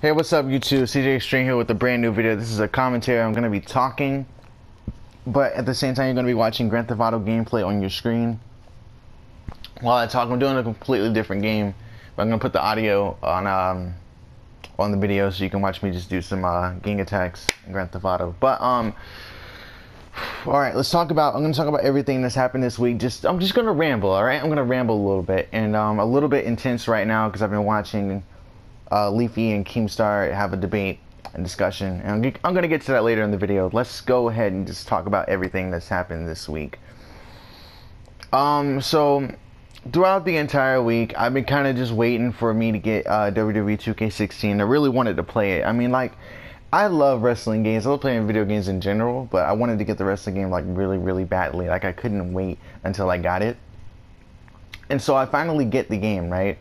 Hey, what's up YouTube? CJ String here with a brand new video. This is a commentary. I'm going to be talking, but at the same time you're going to be watching Grand Theft Auto gameplay on your screen. While I talk, I'm doing a completely different game, but I'm going to put the audio on the video so you can watch me just do some gang attacks in Grand Theft Auto. But alright, I'm going to talk about everything that's happened this week. I'm just going to ramble, alright? I'm going to ramble a little bit, and a little bit intense right now because I've been watching Leafy and Keemstar have a debate and discussion, and I'm going to get to that later in the video. Let's go ahead and just talk about everything that's happened this week. So throughout the entire week, I've been kind of just waiting for me to get WWE2K17. I really wanted to play it. I mean, like, I love wrestling games. I love playing video games in general, but I wanted to get the wrestling game like really, really badly. Like, I couldn't wait until I got it. And so I finally get the game, right?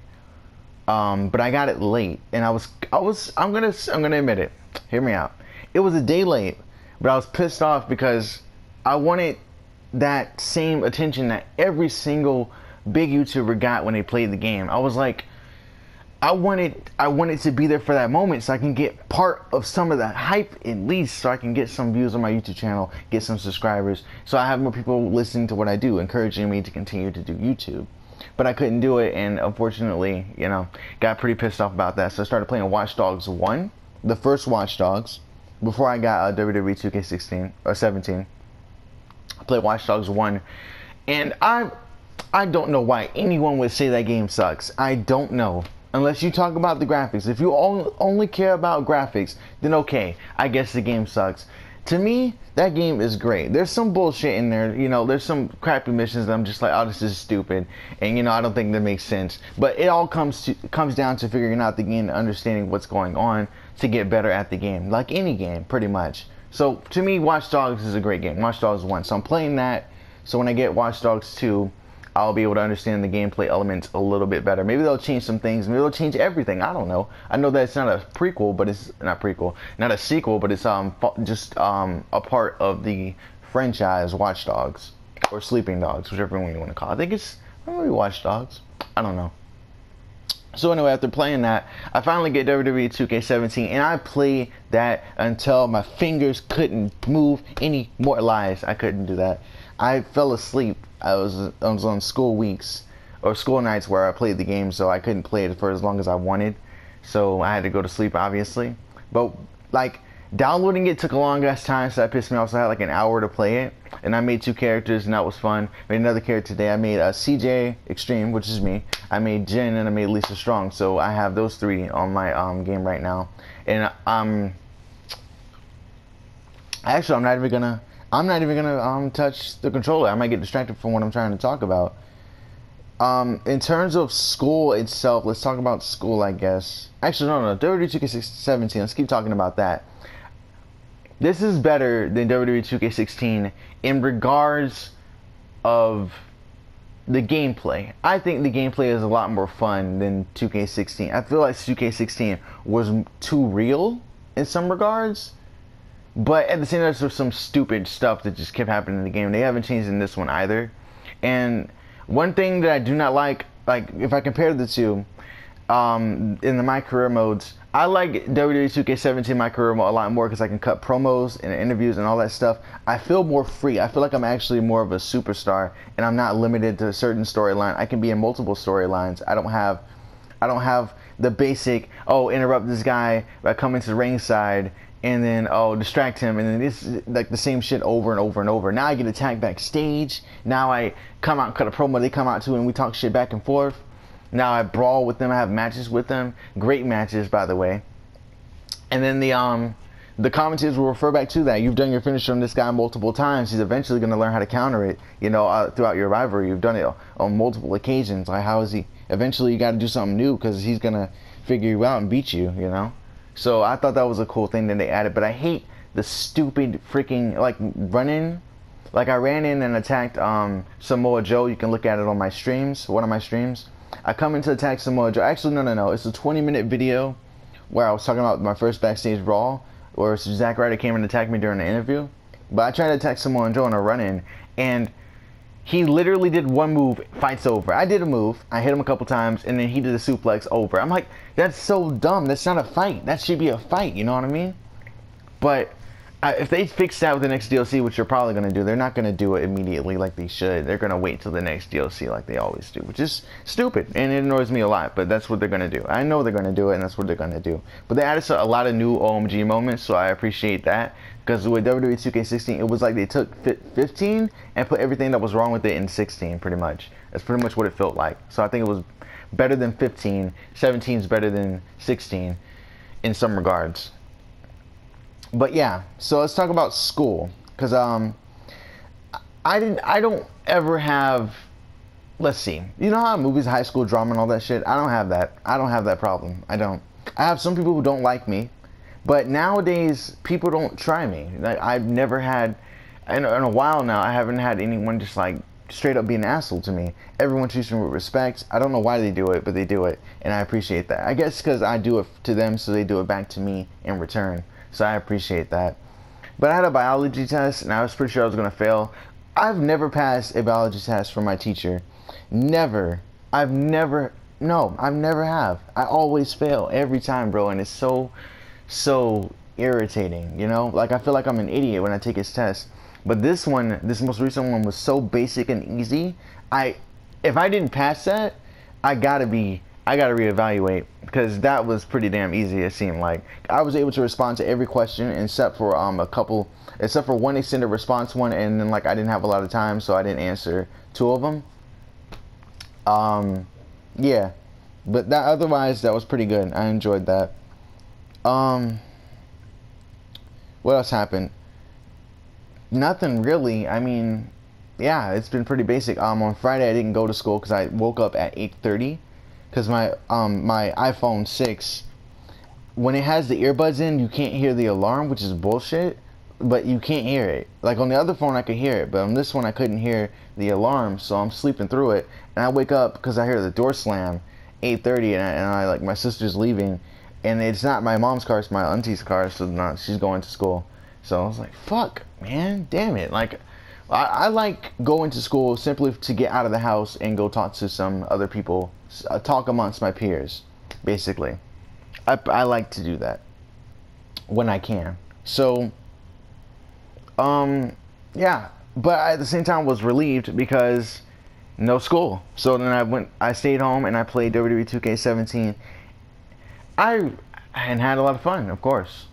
But I got it late, and I'm gonna admit it. Hear me out. It was a day late, but I was pissed off because I wanted that same attention that every single big YouTuber got when they played the game. I was like, I wanted to be there for that moment so I can get part of some of the hype at least, so I can get some views on my YouTube channel, get some subscribers, so I have more people listening to what I do, encouraging me to continue to do YouTube. But I couldn't do it, and unfortunately, you know, got pretty pissed off about that. So I started playing Watch Dogs 1, the first Watch Dogs, before I got WWE2K16 or 17. I played Watch Dogs 1, and I don't know why anyone would say that game sucks. I don't know. Unless you talk about the graphics. If you only care about graphics, then okay, I guess the game sucks. To me, that game is great. There's some bullshit in there, you know, there's some crappy missions that I'm just like, oh, this is stupid, and you know, I don't think that makes sense. But it all comes down to figuring out the game and understanding what's going on to get better at the game, like any game, pretty much. So to me, Watch Dogs is a great game. Watch Dogs 1. So I'm playing that, so when I get Watch Dogs 2, I'll be able to understand the gameplay elements a little bit better. Maybe they'll change some things. Maybe they'll change everything. I don't know. I know that it's not a prequel, but it's not a sequel, but it's just a part of the franchise Watch Dogs or Sleeping Dogs, whichever one you want to call it. I think it's maybe Watch Dogs. I don't know. So anyway, after playing that, I finally get WWE 2K17, and I play that until my fingers couldn't move any more. Lies, I couldn't do that. I fell asleep. I was on school weeks or school nights where I played the game, so I couldn't play it for as long as I wanted. So I had to go to sleep, obviously. But like downloading it took a long ass time, so that pissed me off. So I had like an hour to play it, and I made 2 characters, and that was fun. Made another character today. I made CJ Extreme, which is me. I made Jen, and I made Lisa Strong. So I have those 3 on my game right now. And actually, I'm not even gonna touch the controller. I might get distracted from what I'm trying to talk about. In terms of school itself, let's talk about school, I guess. Actually, no, WWE2K17. Let's keep talking about that. This is better than WWE2K16 in regards of the gameplay. I think the gameplay is a lot more fun than 2K16. I feel like 2K16 was too real in some regards. But at the same time, there's some stupid stuff that just kept happening in the game. They haven't changed in this one either. And one thing that I do not like if I compare the two, in the My Career modes, I like WWE2K17 My Career mode a lot more because I can cut promos and interviews and all that stuff. I feel more free. I feel like I'm actually more of a superstar, and I'm not limited to a certain storyline. I can be in multiple storylines. I don't have the basic, oh, interrupt this guy by coming to the ringside, and then, oh, distract him, and then it's like the same shit over and over and over. Now I get attacked backstage. Now I come out and cut a promo, they come out too, and we talk shit back and forth. Now I brawl with them, I have matches with them. Great matches, by the way. And then the commentators will refer back to that. You've done your finisher on this guy multiple times. He's eventually going to learn how to counter it, you know, throughout your rivalry. You've done it on multiple occasions. Like, how is he? Eventually you got to do something new because he's going to figure you out and beat you, you know? So I thought that was a cool thing that they added, but I hate the stupid freaking like run-in. Like I ran in and attacked Samoa Joe. You can look at it on my streams, one of my streams. I come in to attack Samoa Joe. Actually, no. It's a 20-minute video where I was talking about my first backstage brawl, where Zack Ryder came and attacked me during the interview. But I tried to attack Samoa Joe in a run-in, and He literally did one move, fight's over. I did a move, I hit him a couple times, and then he did a suplex, over. I'm like, that's so dumb. That's not a fight. That should be a fight, you know what I mean? But if they fix that with the next DLC, which they're probably going to do, they're not going to do it immediately like they should. They're going to wait till the next DLC like they always do, which is stupid, and it annoys me a lot, but that's what they're going to do. I know they're going to do it, and that's what they're going to do. But they added a lot of new OMG moments, so I appreciate that. Because with WWE2K17, it was like they took 15 and put everything that was wrong with it in 16, pretty much. That's pretty much what it felt like. So I think it was better than 15. 17 is better than 16 in some regards. But yeah, so let's talk about school. Because I don't ever have, let's see. You know how movies, high school drama and all that shit? I don't have that. I don't have that problem. I don't. I have some people who don't like me. But nowadays, people don't try me. I've never had, in a while now, I haven't had anyone just like straight up be an asshole to me. Everyone treats me with respect. I don't know why they do it, but they do it. And I appreciate that. I guess because I do it to them, so they do it back to me in return. So I appreciate that. But I had a biology test, and I was pretty sure I was going to fail. I've never passed a biology test from my teacher. Never. No, I've never have. I always fail every time, bro. And it's so irritating, you know? Like, I feel like I'm an idiot when I take his test. But this one, this most recent one, was so basic and easy. If I didn't pass that, I gotta reevaluate, because that was pretty damn easy. It seemed like I was able to respond to every question except for except for one extended response one, and then like I didn't have a lot of time, so I didn't answer 2 of them. Yeah, but otherwise that was pretty good. I enjoyed that. What else happened? Nothing really. I mean, yeah, it's been pretty basic. On Friday I didn't go to school because I woke up at 8:30, because my iPhone 6, when it has the earbuds in, you can't hear the alarm, which is bullshit, but you can't hear it. Like on the other phone I could hear it, but on this one I couldn't hear the alarm, so I'm sleeping through it, and I wake up because I hear the door slam 8:30, and I like, my sister's leaving. And it's not my mom's car, it's my auntie's car, so she's going to school. So I was like, fuck, man, damn it. Like, I like going to school simply to get out of the house and go talk to some other people, talk amongst my peers, basically. I like to do that when I can. So, yeah. But at the same time, was relieved because no school. So then I stayed home and I played WWE2K17. And had a lot of fun, of course.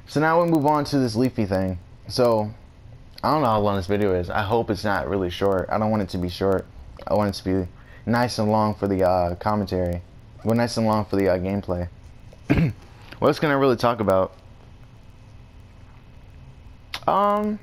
So now we move on to this Leafy thing. So I don't know how long this video is. I hope it's not really short. I don't want it to be short. I want it to be nice and long for the commentary. Well, nice and long for the gameplay. What else can I really talk about? Oh,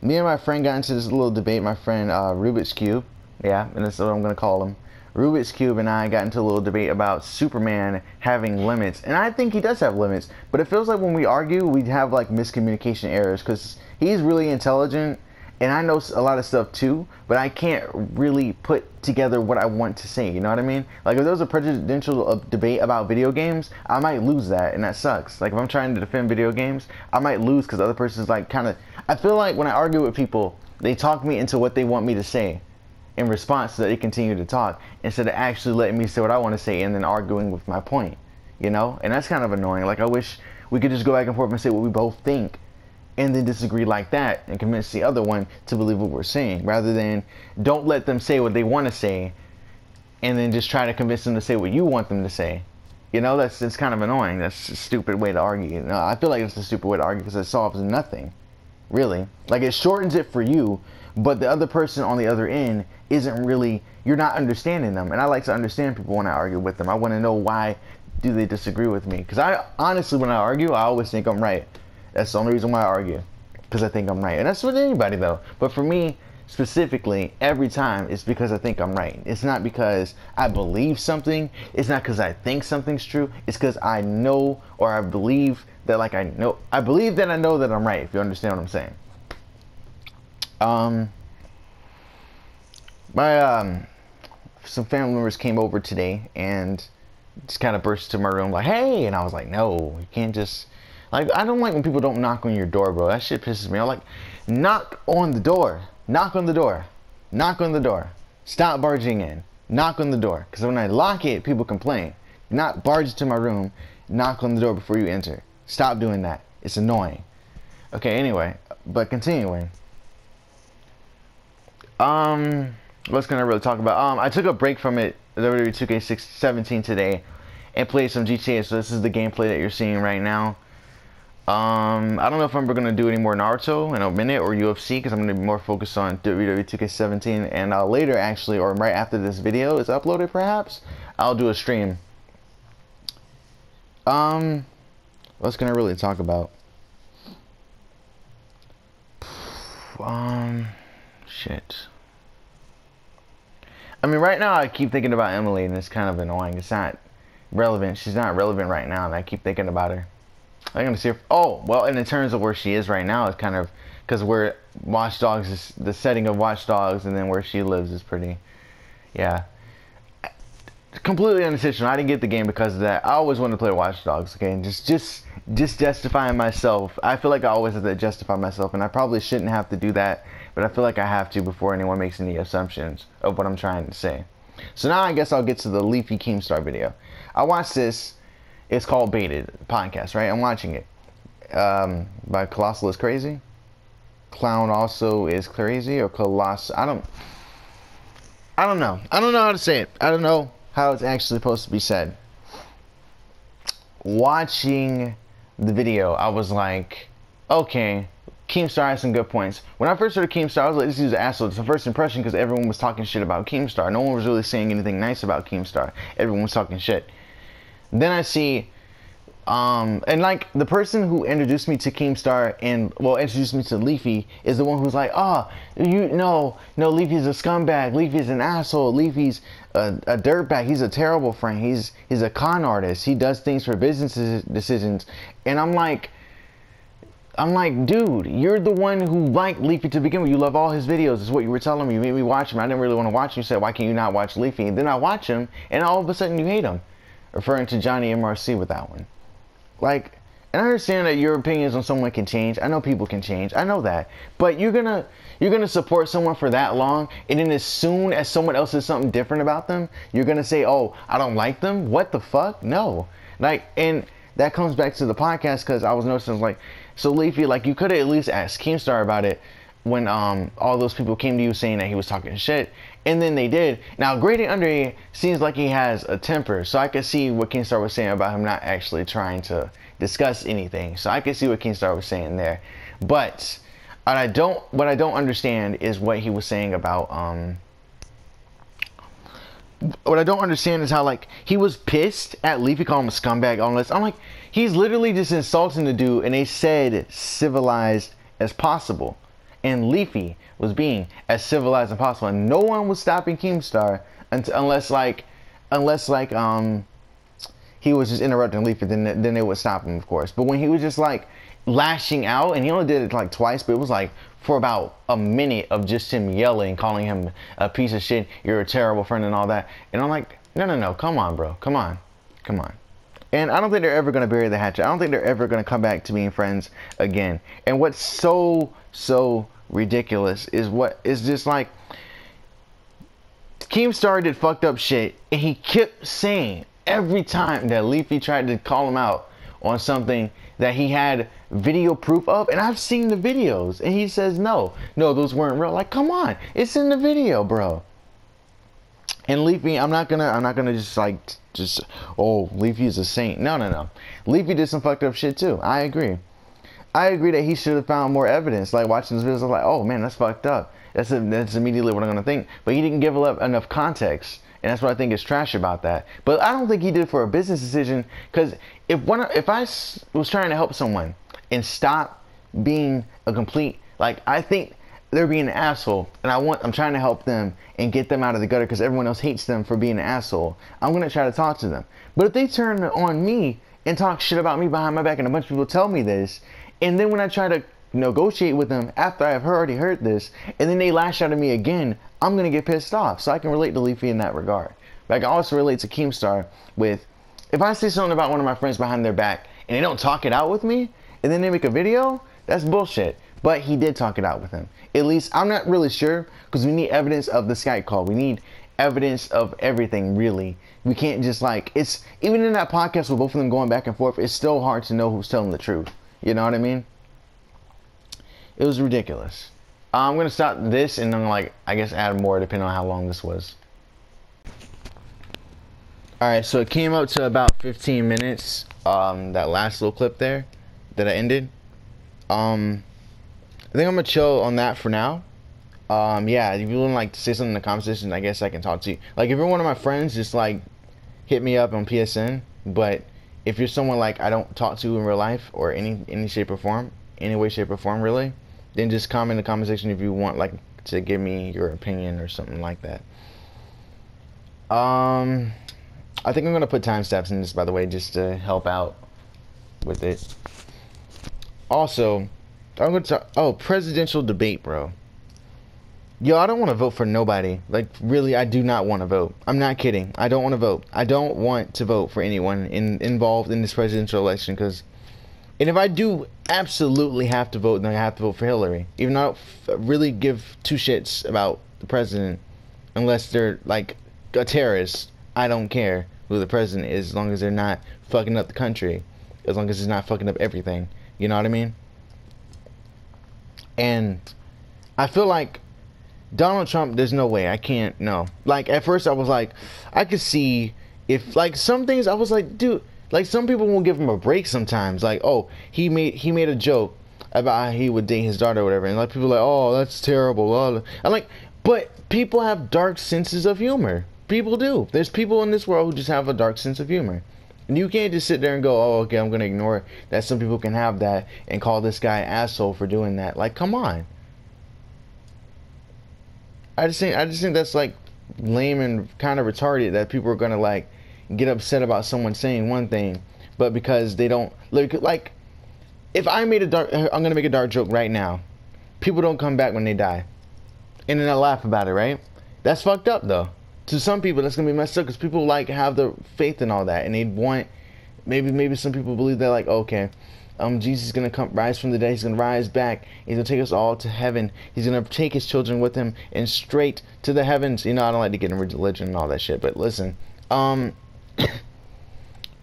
me and my friend got into this little debate. My friend Rubik's Cube. Yeah, and that's what I'm gonna call him. Rubik's Cube and I got into a little debate about Superman having limits, and I think he does have limits, but it feels like when we argue we have like miscommunication errors, because he's really intelligent and I know a lot of stuff too, but I can't really put together what I want to say, you know what I mean? Like if there was a presidential debate about video games, I might lose that, and that sucks. Like if I'm trying to defend video games, I might lose because the other person's like I feel like when I argue with people, they talk me into what they want me to say in response so that they continue to talk, instead of actually letting me say what I want to say and then arguing with my point, you know? And that's kind of annoying. Like I wish we could just go back and forth and say what we both think, and then disagree like that and convince the other one to believe what we're saying, rather than don't let them say what they want to say and then just try to convince them to say what you want them to say. You know, it's kind of annoying. That's a stupid way to argue. You know, I feel like it's a stupid way to argue because it solves nothing, really. Like it shortens it for you, but the other person on the other end isn't really, you're not understanding them. And I like to understand people when I argue with them. I want to know why do they disagree with me, because I honestly, when I argue, I always think I'm right. That's the only reason why I argue, because I think I'm right. And that's with anybody though, but for me specifically, every time it's because I think I'm right. It's not because I believe something. It's not because I think something's true. It's because I know, or I believe that, like I believe that I know that I'm right, if you understand what I'm saying. Some family members came over today and just kind of burst into my room like, hey, and I was like, no, you can't just Like, I don't like when people don't knock on your door, bro. That shit pisses me off. Like, knock on the door. Knock on the door. Knock on the door. Stop barging in. Knock on the door. Because when I lock it, people complain. Not barge into my room. Knock on the door before you enter. Stop doing that. It's annoying. Okay, anyway. But continuing. What's gonna really talk about? I took a break from it, WWE2K17 today, and played some GTA. So this is the gameplay that you're seeing right now. I don't know if I'm gonna do any more Naruto in a minute or UFC, because I'm gonna be more focused on WWE2K17. And later, actually, or right after this video is uploaded, perhaps I'll do a stream. What's gonna really talk about? Shit. I mean, right now I keep thinking about Emily, and it's kind of annoying. It's not relevant. She's not relevant right now, and I keep thinking about her. I'm gonna see her. Oh, well, and in terms of where she is right now, it's kind of because where Watch Dogs is, the setting of Watch Dogs, and then where she lives is pretty, yeah, completely unintentional. I didn't get the game because of that. I always wanted to play Watch Dogs. Okay, and just justifying myself. I feel like I always have to justify myself, and I probably shouldn't have to do that, but I feel like I have to before anyone makes any assumptions of what I'm trying to say. So now I guess I'll get to the Leafy Keemstar video. I watched this. It's called Baited podcast, right? I'm watching it. By Colossal is Crazy. Clown also is crazy, or Colossal. I don't know. I don't know how to say it. I don't know how it's actually supposed to be said. Watching the video, I was like, okay, Keemstar has some good points. When I first heard of Keemstar, I was like, this dude's an asshole. It's the first impression because everyone was talking shit about Keemstar. No one was really saying anything nice about Keemstar. Everyone was talking shit. Then I see, and like the person who introduced me to Keemstar and, well, introduced me to Leafy is the one who's like, oh, no, Leafy's a scumbag. Leafy's an asshole. Leafy's a dirtbag. He's a terrible friend. He's a con artist. He does things for business decisions. And I'm like, dude, you're the one who liked Leafy to begin with. You love all his videos. Is what you were telling me. You made me watch him. I didn't really want to watch him. You said, why can't you not watch Leafy? And then I watch him, and all of a sudden you hate him. Referring to Johnny MRC with that one. Like, and I understand that your opinions on someone can change. I know people can change. I know that. But you're gonna support someone for that long, and then as soon as someone else says something different about them, you're gonna say, oh, I don't like them? What the fuck? No. Like, and that comes back to the podcast, because I was noticing, like, so Leafy, like, you could have at least asked Keemstar about it when all those people came to you saying that he was talking shit, and then they did. Now, grading under seems like he has a temper, so I could see what Keemstar was saying about him not actually trying to discuss anything. So I could see what Keemstar was saying there. But what I don't understand is what he was saying about what I don't understand is how, like, he was pissed at Leafy calling him a scumbag on this. I'm like, he's literally just insulting the dude, and they said civilized as possible. And Leafy was being as civilized as possible, and no one was stopping Keemstar unless he was just interrupting Leafy. Then they would stop him, of course. But when he was just like lashing out, and he only did it like twice, but it was like for about a minute of just him yelling, calling him a piece of shit, you're a terrible friend, and all that. And I'm like, no, come on, bro, come on. And I don't think they're ever gonna bury the hatchet. I don't think they're ever gonna come back to being friends again. And what's so ridiculous is what is just like, Keemstar did fucked up shit, and he kept saying every time that Leafy tried to call him out on something that he had video proof of, and I've seen the videos, and he says no, those weren't real. Like, come on, it's in the video, bro. And Leafy, I'm not gonna just oh, Leafy is a saint. No. Leafy did some fucked up shit too. I agree that he should have found more evidence. Like, watching this video, I was like, oh man, that's fucked up. That's immediately what I'm gonna think. But he didn't give enough context, and that's what I think is trash about that. But I don't think he did for a business decision, because if I was trying to help someone and stop being a complete, like, I think they're being an asshole, and I'm trying to help them and get them out of the gutter because everyone else hates them for being an asshole, I'm gonna try to talk to them. But if they turn on me and talk shit about me behind my back, and a bunch of people tell me this, and then when I try to negotiate with them after I've already heard this, and then they lash out at me again, I'm gonna get pissed off. So I can relate to Leafy in that regard. But I can also relate to Keemstar with, if I say something about one of my friends behind their back and they don't talk it out with me, and then they make a video, that's bullshit. But he did talk it out with him. At least, I'm not really sure, because we need evidence of the Skype call. We need evidence of everything, really. We can't just like, it's, even in that podcast with both of them going back and forth, it's still hard to know who's telling the truth. You know what I mean? It was ridiculous. I'm going to stop this and then, like, I guess add more depending on how long this was. Alright, so it came up to about 15 minutes, that last little clip there that I ended. I think I'm gonna chill on that for now. Yeah, if you would like to say something in the comment section, I guess I can talk to you. Like, if you're one of my friends, just like hit me up on PSN. But if you're someone like I don't talk to in real life or any shape or form, any way, shape or form, really, then just comment in the comment section if you want like to give me your opinion or something like that. I think I'm gonna put timestamps in this, by the way, just to help out with it. Also, I'm gonna talk. Oh, presidential debate, bro. Yo, I don't want to vote for nobody. Like, really, I do not want to vote. I'm not kidding. I don't want to vote. I don't want to vote for anyone involved in this presidential election, because, and if I do absolutely have to vote, then I have to vote for Hillary. Even though I don't really give two shits about the president, unless they're like a terrorist. I don't care who the president is, as long as they're not fucking up the country, as long as it's not fucking up everything. You know what I mean? And I feel like Donald Trump, there's no way. I can't, no. Like, at first I was like, I could see if, like, some things I was like, dude, like, some people won't give him a break sometimes. Like, oh, he made a joke about how he would date his daughter or whatever. And, like, people are like, oh, that's terrible. I'm like, but people have dark senses of humor. People do. There's people in this world who just have a dark sense of humor. And you can't just sit there and go, oh, okay, I'm going to ignore that some people can have that and call this guy an asshole for doing that. Like, come on. I just think that's, like, lame and kind of retarded that people are going to, like, get upset about someone saying one thing, but because they don't, like, if I made I'm going to make a dark joke right now. People don't come back when they die. And then I laugh about it, right? That's fucked up, though. To some people, that's gonna be messed up, because people like have the faith in all that, and they want, maybe some people believe that, like, okay, Jesus is gonna rise from the dead. He's gonna rise back. He's gonna take us all to heaven. He's gonna take his children with him and straight to the heavens. You know, I don't like to get in religion and all that shit, but listen,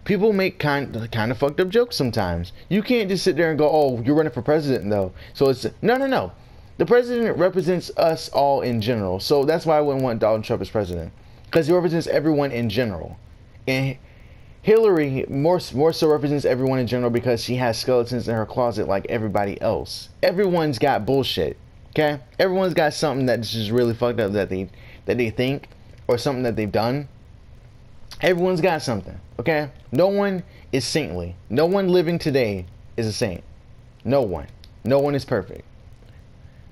people make kind of fucked up jokes sometimes. You can't just sit there and go, oh, you're running for president though. So it's no. The president represents us all in general. So that's why I wouldn't want Donald Trump as president, because he represents everyone in general. And Hillary more so represents everyone in general because she has skeletons in her closet like everybody else. Everyone's got bullshit, okay? Everyone's got something that's just really fucked up that they think, or something that they've done. Everyone's got something, okay? No one is saintly. No one living today is a saint. No one. No one is perfect.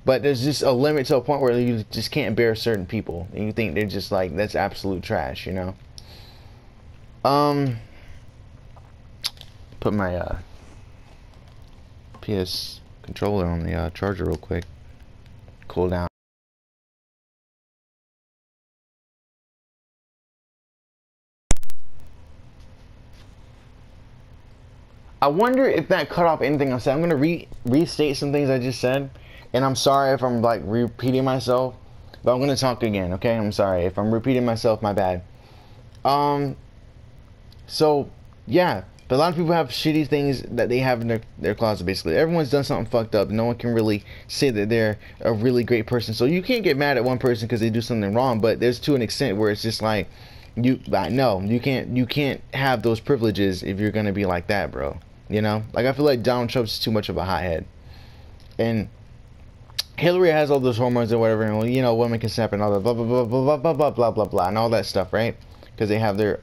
But there's just a limit to a point where you just can't bear certain people, and you think they're just like, that's absolute trash, you know? Put my PS controller on the charger real quick. Cool down. I wonder if that cut off anything I said. I'm gonna restate some things I just said. And I'm sorry if I'm like repeating myself, but I'm gonna talk again, okay? I'm sorry if I'm repeating myself, my bad. So yeah, but a lot of people have shitty things that they have in their closet. Basically, everyone's done something fucked up. No one can really say that they're a really great person. So you can't get mad at one person because they do something wrong. But there's to an extent where it's just like, no, you can't have those privileges if you're gonna be like that, bro. You know, like, I feel like Donald Trump's too much of a hothead, and Hillary has all those hormones and whatever, and, you know, women can snap and all that blah blah blah blah blah blah blah blah blah and all that stuff, right? Because they have their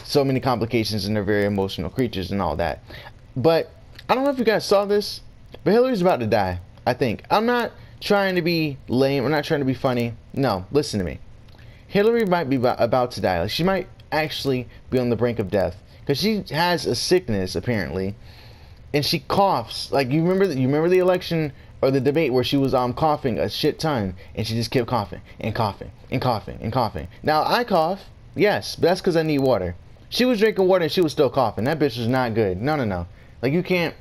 so many complications and they're very emotional creatures and all that. But I don't know if you guys saw this, but Hillary's about to die, I think. I'm not trying to be lame. I'm not trying to be funny. No, listen to me. Hillary might be about to die. Like, she might actually be on the brink of death, because she has a sickness apparently, and she coughs. Like, you remember the election or the debate where she was coughing a shit ton, and she just kept coughing and coughing and coughing and coughing. Now, I cough, yes, but that's because I need water. She was drinking water and she was still coughing. That bitch was not good. No. Like, you can't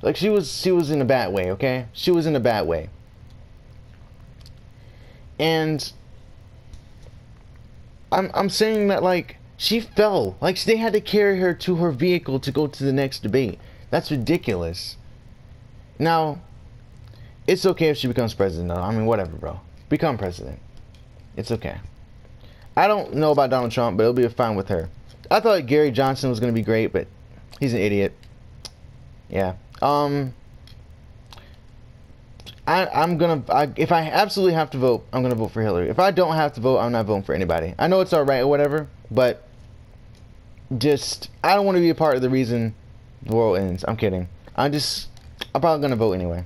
Like, she was in a bad way, okay? She was in a bad way. And I'm saying that, like, she fell. Like, they had to carry her to her vehicle to go to the next debate. That's ridiculous. Now, it's okay if she becomes president, though. I mean, whatever, bro. Become president. It's okay. I don't know about Donald Trump, but it'll be fine with her. I thought Gary Johnson was going to be great, but he's an idiot. Yeah. If I absolutely have to vote, I'm gonna vote for Hillary. If I don't have to vote, I'm not voting for anybody. I know it's alright or whatever, but I don't want to be a part of the reason the world ends. I'm kidding. I'm probably gonna vote anyway.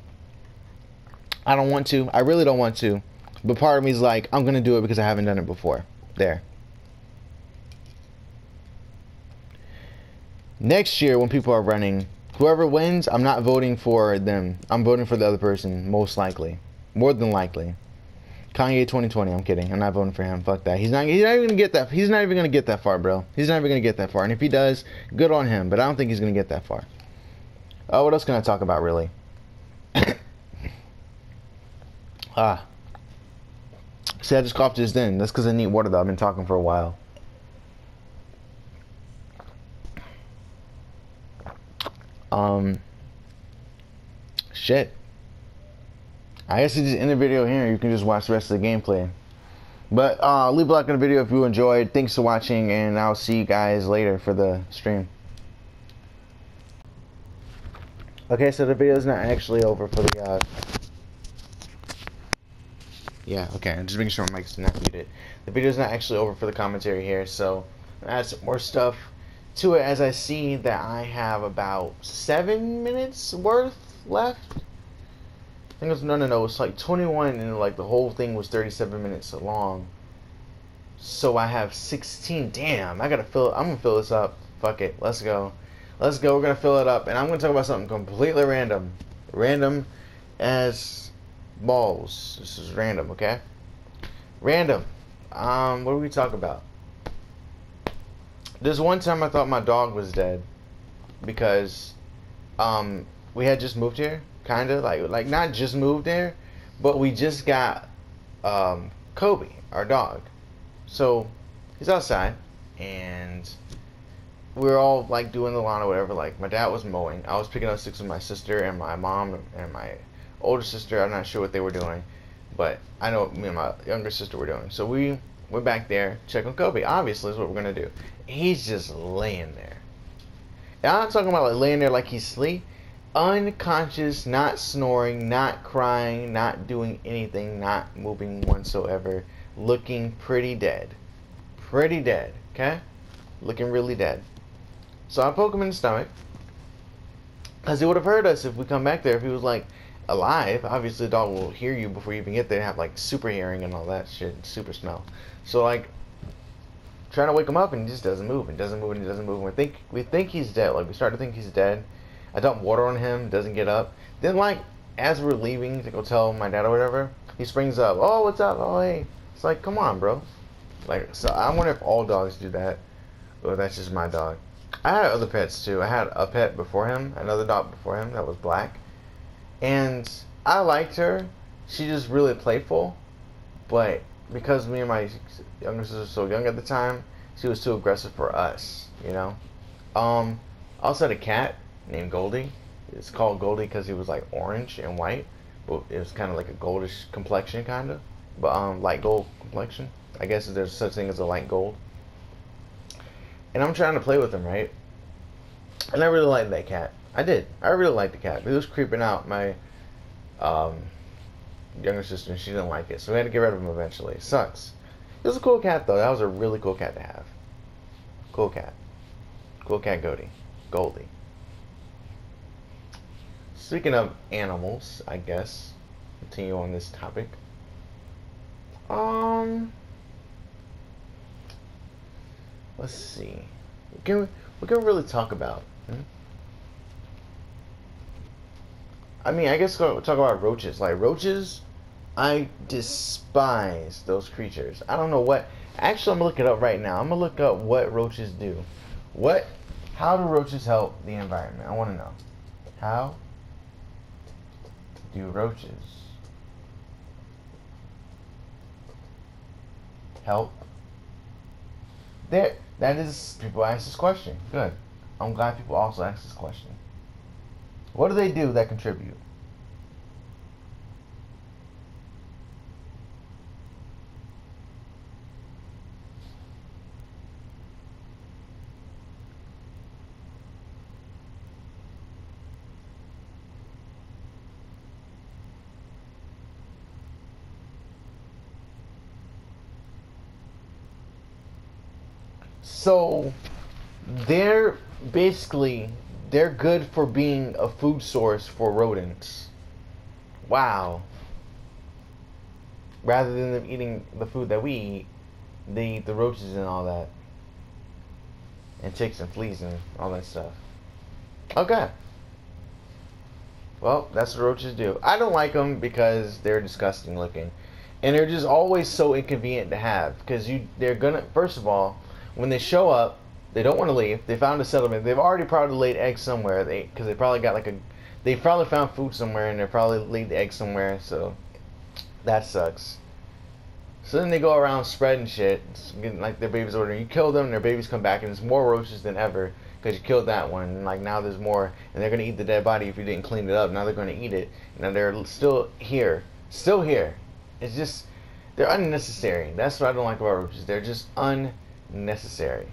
I don't want to. I really don't want to. But part of me is like, I'm gonna do it because I haven't done it before. There. Next year, when people are running, whoever wins, I'm not voting for them. I'm voting for the other person, most likely. More than likely. Kanye 2020, I'm kidding. I'm not voting for him. Fuck that. He's not even gonna get that. He's not even gonna get that far, bro. He's not even gonna get that far. And if he does, good on him. But I don't think he's gonna get that far. What else can I talk about, really? See, I just coughed just then. That's because I need water, though. I've been talking for a while. Shit. I guess you just end the video here. You can just watch the rest of the gameplay. But leave a like on the video if you enjoyed. Thanks for watching, and I'll see you guys later for the stream. Okay, so the video is not actually over for the yeah, okay, I'm just making sure my mic's not muted. The video is not actually over for the commentary here, so I'll add some more stuff to it as I see that I have about 7 minutes worth left. I think it was, no, it's like 21, and like the whole thing was 37 minutes long. So I have 16. Damn, I'm gonna fill this up. Fuck it, let's go. Let's go, we're gonna fill it up, and I'm gonna talk about something completely random. Random as balls. This is random, okay? Random. What do we talk about? There's one time I thought my dog was dead because we had just moved here, kinda like not just moved there, but we just got Kobe, our dog. So he's outside, and we're all like doing the lawn or whatever. Like, my dad was mowing, I was picking up sticks with my sister and my mom and my older sister. I'm not sure what they were doing, but I know what me and my younger sister were doing. So we went back there, check on Kobe. Obviously, is what we're gonna do. He's just laying there. And I'm not talking about like laying there like he's asleep. Unconscious, not snoring, not crying, not doing anything, not moving whatsoever. Looking pretty dead. Pretty dead, okay? Looking really dead. So I poke him in the stomach, because he would have heard us if we come back there. If he was like alive, obviously the dog will hear you before you even get there and have like super hearing and all that shit, super smell. So like, trying to wake him up, and he just doesn't move and doesn't move and he doesn't move. And we think he's dead. Like, we start to think he's dead. I dump water on him, doesn't get up. Then like, as we're leaving to go tell my dad or whatever, he springs up. Oh, what's up? Oh, hey. It's like, come on, bro. Like, so I wonder if all dogs do that, or that's just my dog. I had other pets too. I had a pet before him, another dog before him that was black, and I liked her. She just really playful, but because me and my younger sister were so young at the time, she was too aggressive for us, you know. I also had a cat named Goldie. It's called Goldie because he was like orange and white, but it was kind of like a goldish complexion, kind of, but light gold complexion. I guess there's such thing as a light gold. And I'm trying to play with him, right? And I really liked that cat. I did. I really liked the cat. But it was creeping out my younger sister, and she didn't like it. So we had to get rid of him eventually. It sucks. It was a cool cat, though. That was a really cool cat to have. Cool cat. Cool cat Goldie. Speaking of animals, I guess, continue on this topic. Let's see. We can really talk about. I mean, I guess we'll talk about roaches. Like, roaches, I despise those creatures. I don't know what. Actually, I'm gonna look it up right now. I'm gonna look up what roaches do. How do roaches help the environment? I want to know. How do roaches help? There, that is, people ask this question. Good. I'm glad people also ask this question. What do they do that contribute? So they're basically, they're good for being a food source for rodents. Wow. Rather than them eating the food that we eat, they eat the roaches and all that. And ticks and fleas and all that stuff. Okay. Well, that's what roaches do. I don't like them because they're disgusting looking. And they're just always so inconvenient to have. Because they're gonna, first of all, when they show up, they don't want to leave. They found a settlement. They've already probably laid eggs somewhere. Because they probably got like they probably found food somewhere and they probably laid the eggs somewhere. So that sucks. So then they go around spreading shit, getting like their babies older. You kill them, and their babies come back, and there's more roaches than ever because you killed that one. And like now there's more, and they're gonna eat the dead body if you didn't clean it up. Now they're gonna eat it. Now they're still here. It's just they're unnecessary. That's what I don't like about roaches. They're just unnecessary.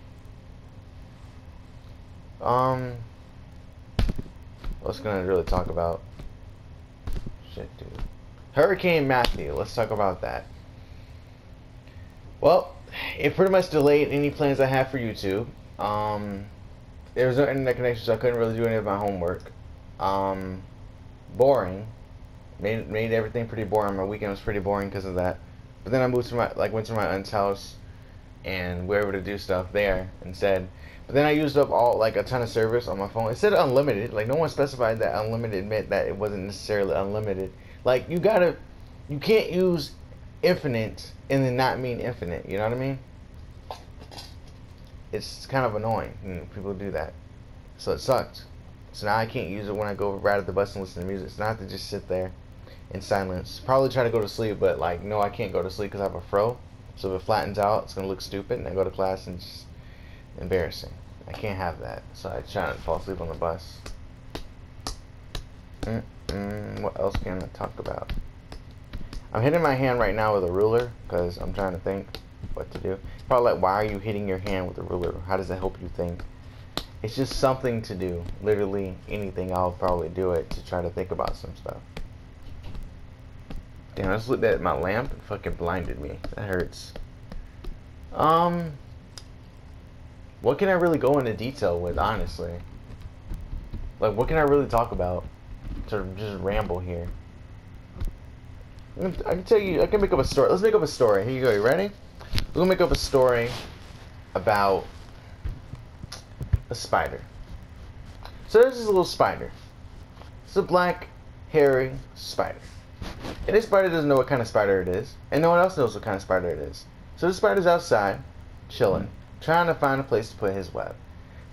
What's gonna really talk about? Shit, dude. Hurricane Matthew. Let's talk about that. Well, it pretty much delayed any plans I had for YouTube. There was no internet connection, so I couldn't really do any of my homework. Boring. Made everything pretty boring. My weekend was pretty boring because of that. But then I moved to went to my aunt's house, and we were able to do stuff there instead. But then I used up a ton of service on my phone. It said unlimited. Like no one specified that unlimited meant that it wasn't necessarily unlimited. Like you can't use infinite and then not mean infinite. You know what I mean? It's kind of annoying when people do that. So it sucked. So now I can't use it when I go ride at the bus and listen to music. So now I have to just sit there in silence. Probably try to go to sleep, but like no, I can't go to sleep because I have a fro. So if it flattens out, it's gonna look stupid, and I go to class and it's just embarrassing. I can't have that. So I try not to fall asleep on the bus. What else can I talk about? I'm hitting my hand right now with a ruler because I'm trying to think what to do. Probably like, why are you hitting your hand with a ruler? How does that help you think? It's just something to do. Literally anything, I'll probably do it to try to think about some stuff. Damn, I just looked at my lamp and fucking blinded me. That hurts. What can I really go into detail with, honestly? Like, what can I really talk about? To just ramble here. I can tell you, I can make up a story. Let's make up a story. Here you go, you ready? We're gonna make up a story about a spider. So there's this little spider. It's a black, hairy spider. And this spider doesn't know what kind of spider it is. And no one else knows what kind of spider it is. So the spider's outside, chilling, trying to find a place to put his web.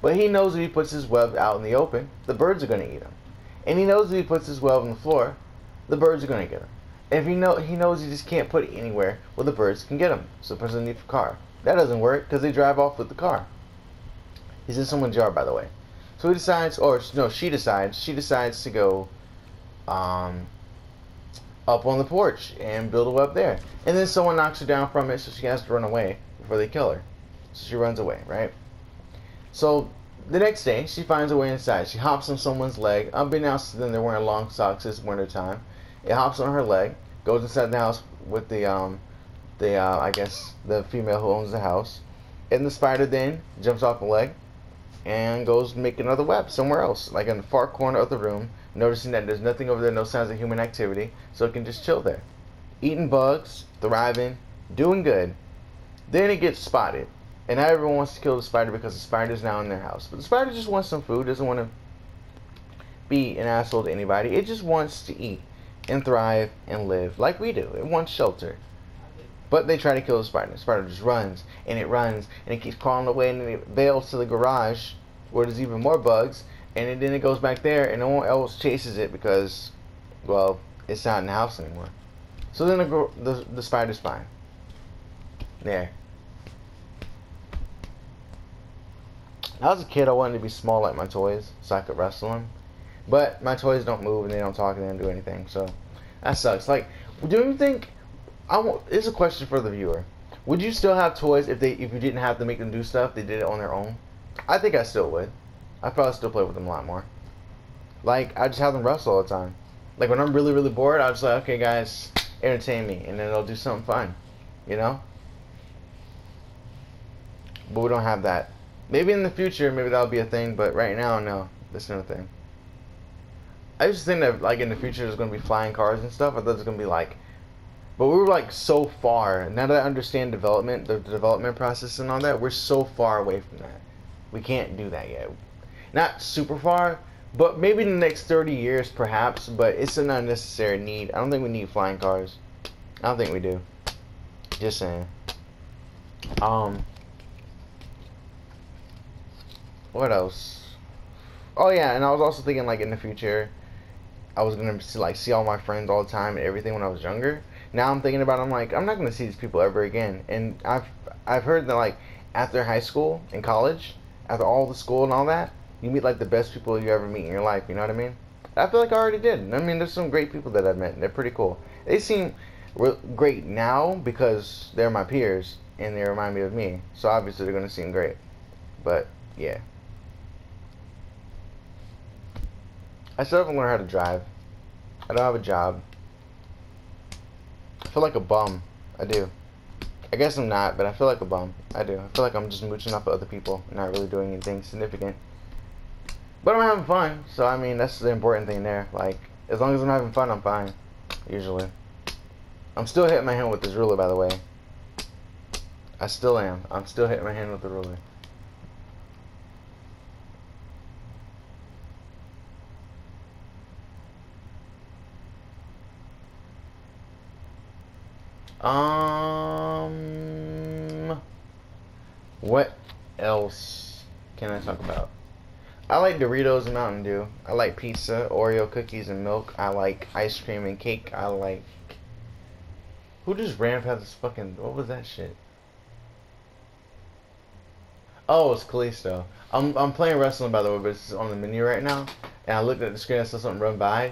But he knows if he puts his web out in the open, the birds are gonna eat him. And he knows if he puts his web on the floor, the birds are gonna get him. If he knows he just can't put it anywhere where the birds can get him. So the person needs a car. That doesn't work because they drive off with the car. He's in someone's yard, by the way. So he decides, or no, she decides to go up on the porch and build a web there. And then someone knocks her down from it, so she has to run away before they kill her. So she runs away, right? So the next day, she finds her way inside. She hops on someone's leg. Unbeknownst to them, they're wearing long socks. It's winter time. It hops on her leg, goes inside the house with I guess the female who owns the house, and the spider then jumps off the leg and goes make another web somewhere else, like in the far corner of the room, noticing that there's nothing over there, no signs of human activity, so it can just chill there, eating bugs, thriving, doing good. Then it gets spotted, and now everyone wants to kill the spider because the spider's now in their house. But the spider just wants some food, doesn't want to be an asshole to anybody. It just wants to eat and thrive and live like we do. It wants shelter. But they try to kill the spider. The spider just runs, and it keeps crawling away, and then it bails to the garage where there's even more bugs, and then it goes back there, and no one else chases it because, well, it's not in the house anymore. So then the spider's fine. There. When I was a kid, I wanted to be small like my toys so I could wrestle them. But my toys don't move and they don't talk and they don't do anything, so that sucks. Like, do you think it's a question for the viewer. Would you still have toys if you didn't have to make them do stuff? They did it on their own. I think I still would. I'd probably still play with them a lot more. Like, I just have them wrestle all the time. Like, when I'm really, really bored, I'll just like, okay, guys, entertain me. And then they'll do something fun. You know? But we don't have that. Maybe in the future, maybe that'll be a thing. But right now, no. That's not a thing. I used to think that, like, in the future, there's going to be flying cars and stuff. I thought it was going to be, like... But we were, like, so far. Now that I understand development, the development process and all that, we're so far away from that. We can't do that yet. Not super far, but maybe in the next 30 years, perhaps. But it's an unnecessary need. I don't think we need flying cars. I don't think we do. Just saying. What else? Oh, yeah, and I was also thinking, like, in the future... I was gonna see all my friends all the time and everything when I was younger. Now I'm thinking about it, I'm like, I'm not gonna see these people ever again. And I've heard that, like, after high school and college, after all the school and all that, you meet like the best people you ever meet in your life. You know what I mean? I feel like I already did. I mean, there's some great people that I've met. They're pretty cool. They seem great now because they're my peers and they remind me of me. So obviously they're gonna seem great. But yeah. I still haven't learned how to drive. I don't have a job. I feel like a bum. I do. I guess I'm not, but I feel like a bum. I do. I feel like I'm just mooching off of other people, not really doing anything significant. But I'm having fun, so I mean, that's the important thing there. Like, as long as I'm having fun, I'm fine. Usually. I'm still hitting my hand with this ruler, by the way. I still am. I'm still hitting my hand with the ruler. What else can I talk about? I like Doritos and Mountain Dew. I like pizza, Oreo cookies and milk. I like ice cream and cake. I like... Who just ran past this fucking... What was that shit? Oh, it's Kalisto. I'm playing wrestling, by the way, but it's on the menu right now. And I looked at the screen, I saw something run by.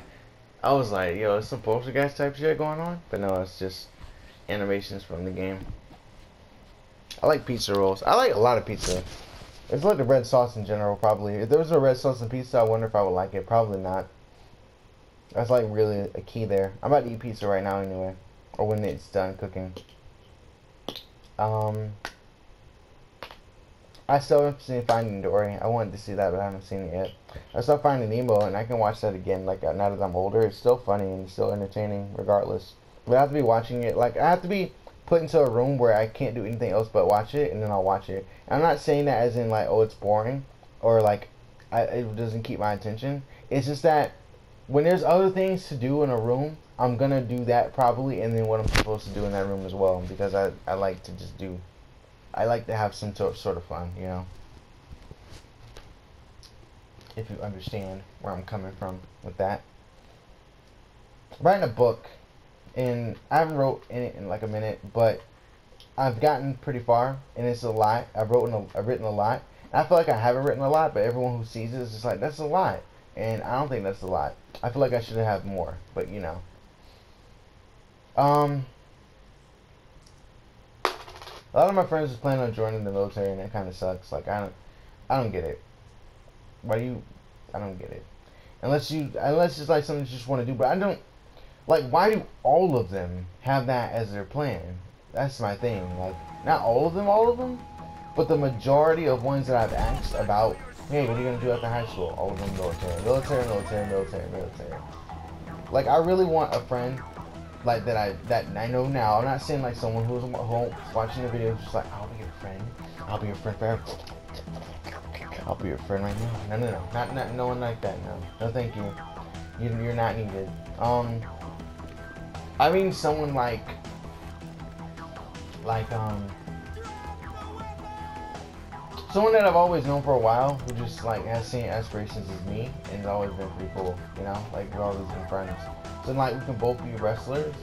I was like, yo, there's some poltergeist type shit going on. But no, it's just animations from the game. I like pizza rolls. I like a lot of pizza. It's like the red sauce in general, probably. If there was a red sauce in pizza, I wonder if I would like it. Probably not. That's like really a key there. I'm about to eat pizza right now anyway. Or when it's done cooking. I still haven't seen Finding Dory. I wanted to see that, but I haven't seen it yet. I saw Finding Nemo, and I can watch that again. Like, now that I'm older, it's still funny and it's still entertaining, regardless. But I have to be watching it. Like, I have to be put into a room where I can't do anything else but watch it, and then I'll watch it. And I'm not saying that as in, like, oh, it's boring, or, like, it doesn't keep my attention. It's just that when there's other things to do in a room, I'm gonna do that probably, and then what I'm supposed to do in that room as well, because I like to just do... I like to have some sort of fun, you know? If you understand where I'm coming from with that. Writing a book, and I haven't wrote in it in like a minute, but I've gotten pretty far, and it's a lot. I've written a lot. And I feel like I haven't written a lot, but everyone who sees it is just like, that's a lot. And I don't think that's a lot. I feel like I should have more, but you know. A lot of my friends is planning on joining the military, and that kind of sucks. Like, I don't get it. I don't get it. Unless it's like something you just want to do, but I don't, like, why do all of them have that as their plan? That's my thing. Like, not all of them, but the majority of ones that I've asked about, hey, what are you going to do after high school? All of them military. Like, I really want a friend, like, that I know now. I'm not saying, like, someone who's home watching the video who's just like, I'll be your friend. I'll be your friend forever. I'll be your friend right now. No. Not no one like that, no. No, thank you. You're not needed. I mean someone like, someone that I've always known for a while, who just like has same aspirations as me, and it's always been pretty cool, you know, like we've always been friends. So like we can both be wrestlers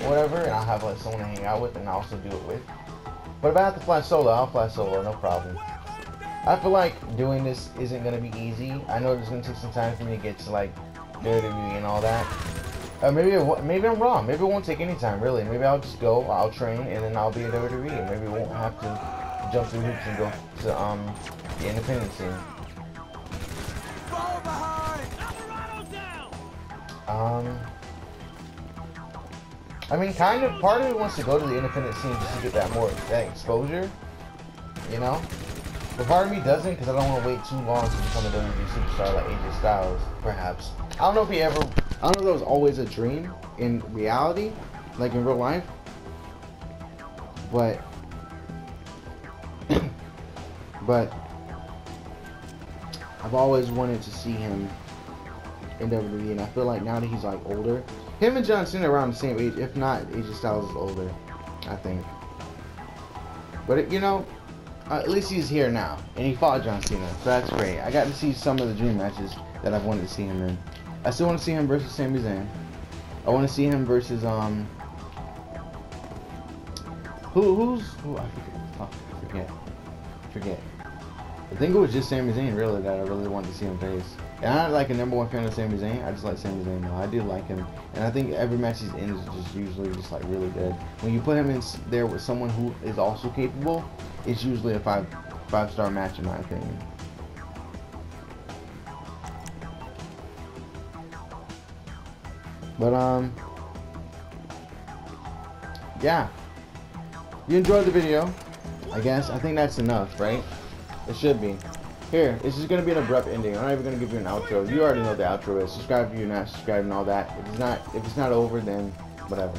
or whatever, and I'll have like someone to hang out with and I'll also do it with. But if I have to fly solo, I'll fly solo, no problem. I feel like doing this isn't gonna be easy. I know it's gonna take some time for me to get to like WWE and all that. Maybe I'm wrong. Maybe it won't take any time, really. Maybe I'll just go, I'll train, and then I'll be a WWE. And maybe we won't have to jump through hoops and go to the independent scene. I mean, kind of. Part of me wants to go to the independent scene just to get that exposure, you know. But part of me doesn't, because I don't want to wait too long to become a WWE superstar like AJ Styles, perhaps. I don't know if I don't know if that was always a dream in reality, like in real life. But, but I've always wanted to see him in WWE, and I feel like now that he's like older, him and John Cena are around the same age, if not AJ Styles is older, I think. But you know, at least he's here now, and he fought John Cena, so that's great. I got to see some of the dream matches that I've wanted to see him in. I still want to see him versus Sami Zayn. I want to see him versus who I forget. I think it was just Sami Zayn really that I really wanted to see him face. And I'm not like a #1 fan of Sami Zayn. I just like Sami Zayn now. I do like him, and I think every match he's in is just usually just like really good. When you put him in there with someone who is also capable, it's usually a five-star match in my opinion. But yeah. You enjoyed the video, I guess. I think that's enough, right? It should be. Here, this is gonna be an abrupt ending. I'm not even gonna give you an outro. You already know what the outro is. Subscribe if you're not subscribed and all that. If it's not over, then whatever.